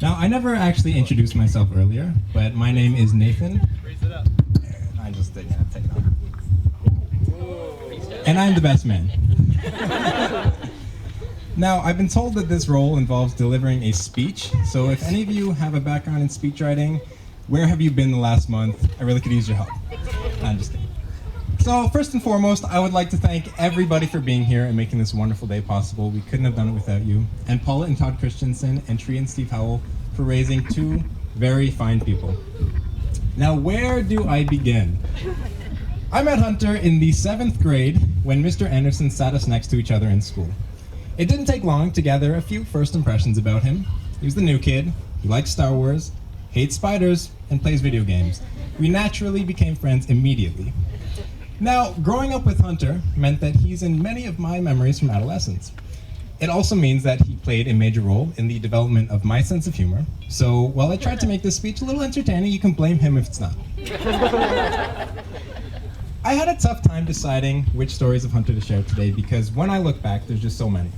Now, I never actually introduced myself earlier, but my name is Nathan. Raise it up. And I just didn't have to take it off. And I'm the best man. Now, I've been told that this role involves delivering a speech, so if any of you have a background in speech writing, where have you been the last month? I really could use your help. I'm just kidding. So, first and foremost, I would like to thank everybody for being here and making this wonderful day possible. We couldn't have done it without you. And Paula and Todd Christensen and Tree and Steve Howell for raising two very fine people. Now, where do I begin? I met Hunter in the 7th grade when Mr. Anderson sat us next to each other in school. It didn't take long to gather a few first impressions about him. He was the new kid, he likes Star Wars, hates spiders, and plays video games. We naturally became friends immediately. Now, growing up with Hunter meant that he's in many of my memories from adolescence. It also means that he played a major role in the development of my sense of humor. So while I tried to make this speech a little entertaining, you can blame him if it's not. I had a tough time deciding which stories of Hunter to share today because when I look back, there's just so many.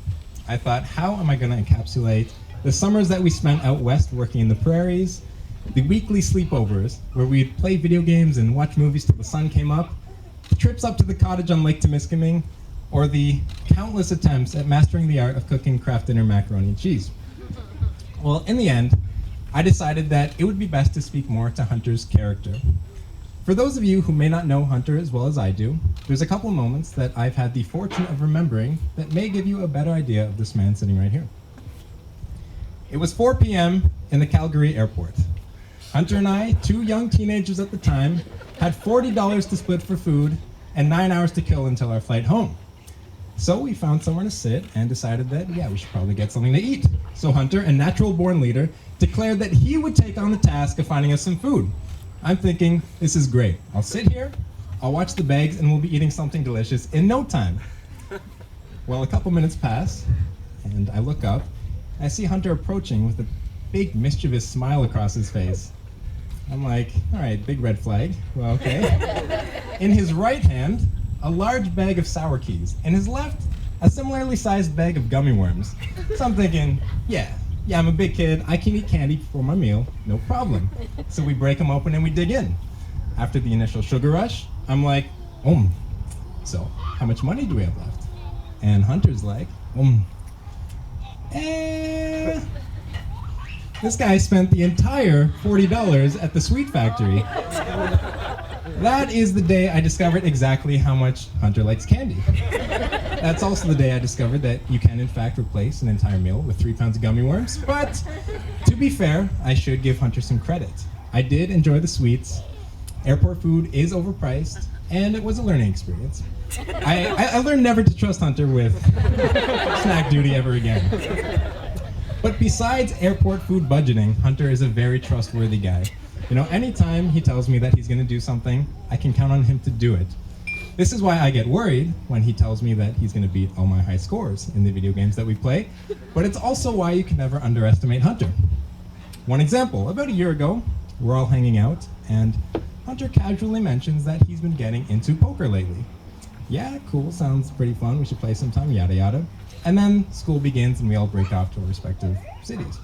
I thought, how am I going to encapsulate the summers that we spent out west working in the prairies, the weekly sleepovers where we'd play video games and watch movies till the sun came up, the trips up to the cottage on Lake Temiskaming, or the countless attempts at mastering the art of cooking Kraft Dinner macaroni and cheese. Well, in the end, I decided that it would be best to speak more to Hunter's character. For those of you who may not know Hunter as well as I do, there's a couple moments that I've had the fortune of remembering that may give you a better idea of this man sitting right here. It was 4 p.m. in the Calgary airport. Hunter and I, two young teenagers at the time, had $40 to split for food and 9 hours to kill until our flight home. So we found somewhere to sit and decided that, yeah, we should probably get something to eat. So Hunter, a natural-born leader, declared that he would take on the task of finding us some food. I'm thinking, this is great. I'll sit here, I'll watch the bags, and we'll be eating something delicious in no time. Well, a couple minutes pass, and I look up, and I see Hunter approaching with a big mischievous smile across his face. I'm like, all right, big red flag. Well, okay. In his right hand, a large bag of sour keys. In his left, a similarly sized bag of gummy worms. So I'm thinking, yeah, I'm a big kid. I can eat candy before my meal, no problem. So we break them open and we dig in. After the initial sugar rush, I'm like, so how much money do we have left? And Hunter's like, this guy spent the entire $40 at the Sweet Factory. That is the day I discovered exactly how much Hunter likes candy. That's also the day I discovered that you can in fact replace an entire meal with 3 pounds of gummy worms. But to be fair, I should give Hunter some credit. I did enjoy the sweets. Airport food is overpriced, and it was a learning experience. I learned never to trust Hunter with snack duty ever again. But besides airport food budgeting, Hunter is a very trustworthy guy. You know, anytime he tells me that he's going to do something, I can count on him to do it. This is why I get worried when he tells me that he's going to beat all my high scores in the video games that we play, but it's also why you can never underestimate Hunter. One example, about a year ago, we're all hanging out, and Hunter casually mentions that he's been getting into poker lately. Yeah, cool, sounds pretty fun, we should play sometime, yada yada. And then school begins and we all break off to our respective cities.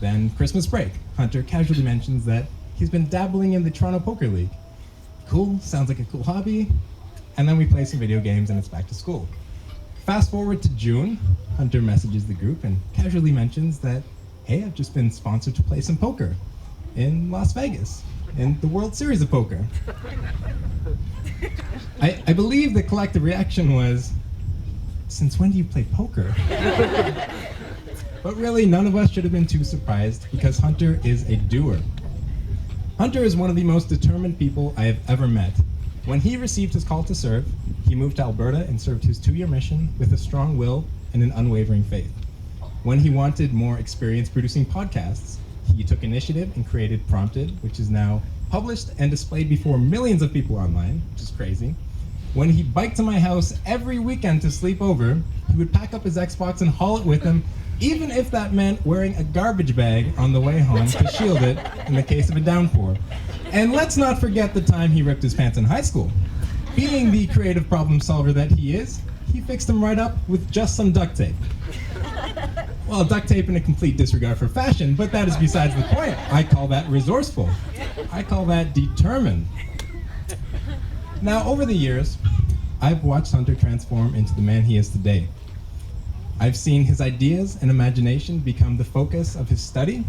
Then Christmas break, Hunter casually mentions that he's been dabbling in the Toronto Poker League. Cool, sounds like a cool hobby. And then we play some video games and it's back to school. Fast forward to June, Hunter messages the group and casually mentions that, hey, I've just been sponsored to play some poker in Las Vegas, in the World Series of Poker. I believe the collective reaction was, since when do you play poker? But really, none of us should have been too surprised because Hunter is a doer. Hunter is one of the most determined people I have ever met. When he received his call to serve, he moved to Alberta and served his 2-year mission with a strong will and an unwavering faith. When he wanted more experience producing podcasts, he took initiative and created Prompted, which is now published and displayed before millions of people online, which is crazy. When he biked to my house every weekend to sleep over, he would pack up his Xbox and haul it with him, even if that meant wearing a garbage bag on the way home to shield it in the case of a downpour. And let's not forget the time he ripped his pants in high school. Being the creative problem solver that he is, he fixed them right up with just some duct tape. Well, duct tape in a complete disregard for fashion, but that is besides the point. I call that resourceful. I call that determined. Now, over the years, I've watched Hunter transform into the man he is today. I've seen his ideas and imagination become the focus of his study.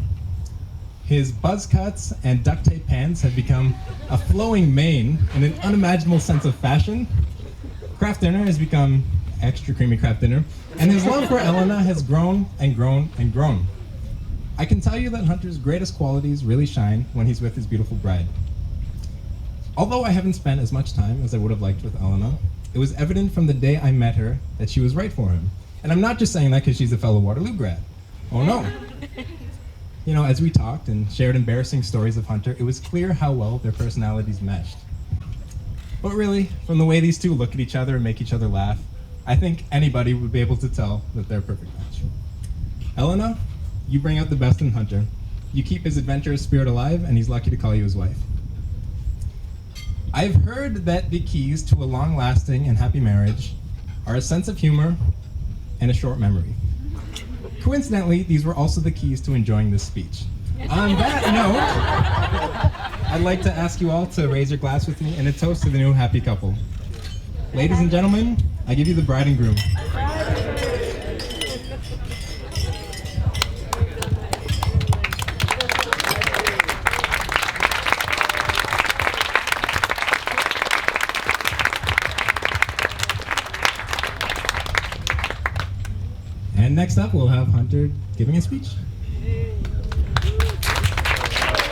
His buzz cuts and duct tape pants have become a flowing mane and an unimaginable sense of fashion. Kraft dinner has become extra creamy Kraft dinner, and his love for Elena has grown and grown and grown. I can tell you that Hunter's greatest qualities really shine when he's with his beautiful bride. Although I haven't spent as much time as I would have liked with Elena, it was evident from the day I met her that she was right for him. And I'm not just saying that because she's a fellow Waterloo grad. Oh no. You know, as we talked and shared embarrassing stories of Hunter, it was clear how well their personalities meshed. But really, from the way these two look at each other and make each other laugh, I think anybody would be able to tell that they're a perfect match. Elena, you bring out the best in Hunter. You keep his adventurous spirit alive, and he's lucky to call you his wife. I've heard that the keys to a long-lasting and happy marriage are a sense of humor and a short memory. Coincidentally, these were also the keys to enjoying this speech. On that note, I'd like to ask you all to raise your glass with me in a toast to the new happy couple. Ladies and gentlemen, I give you the bride and groom. And next up, we'll have Hunter giving a speech.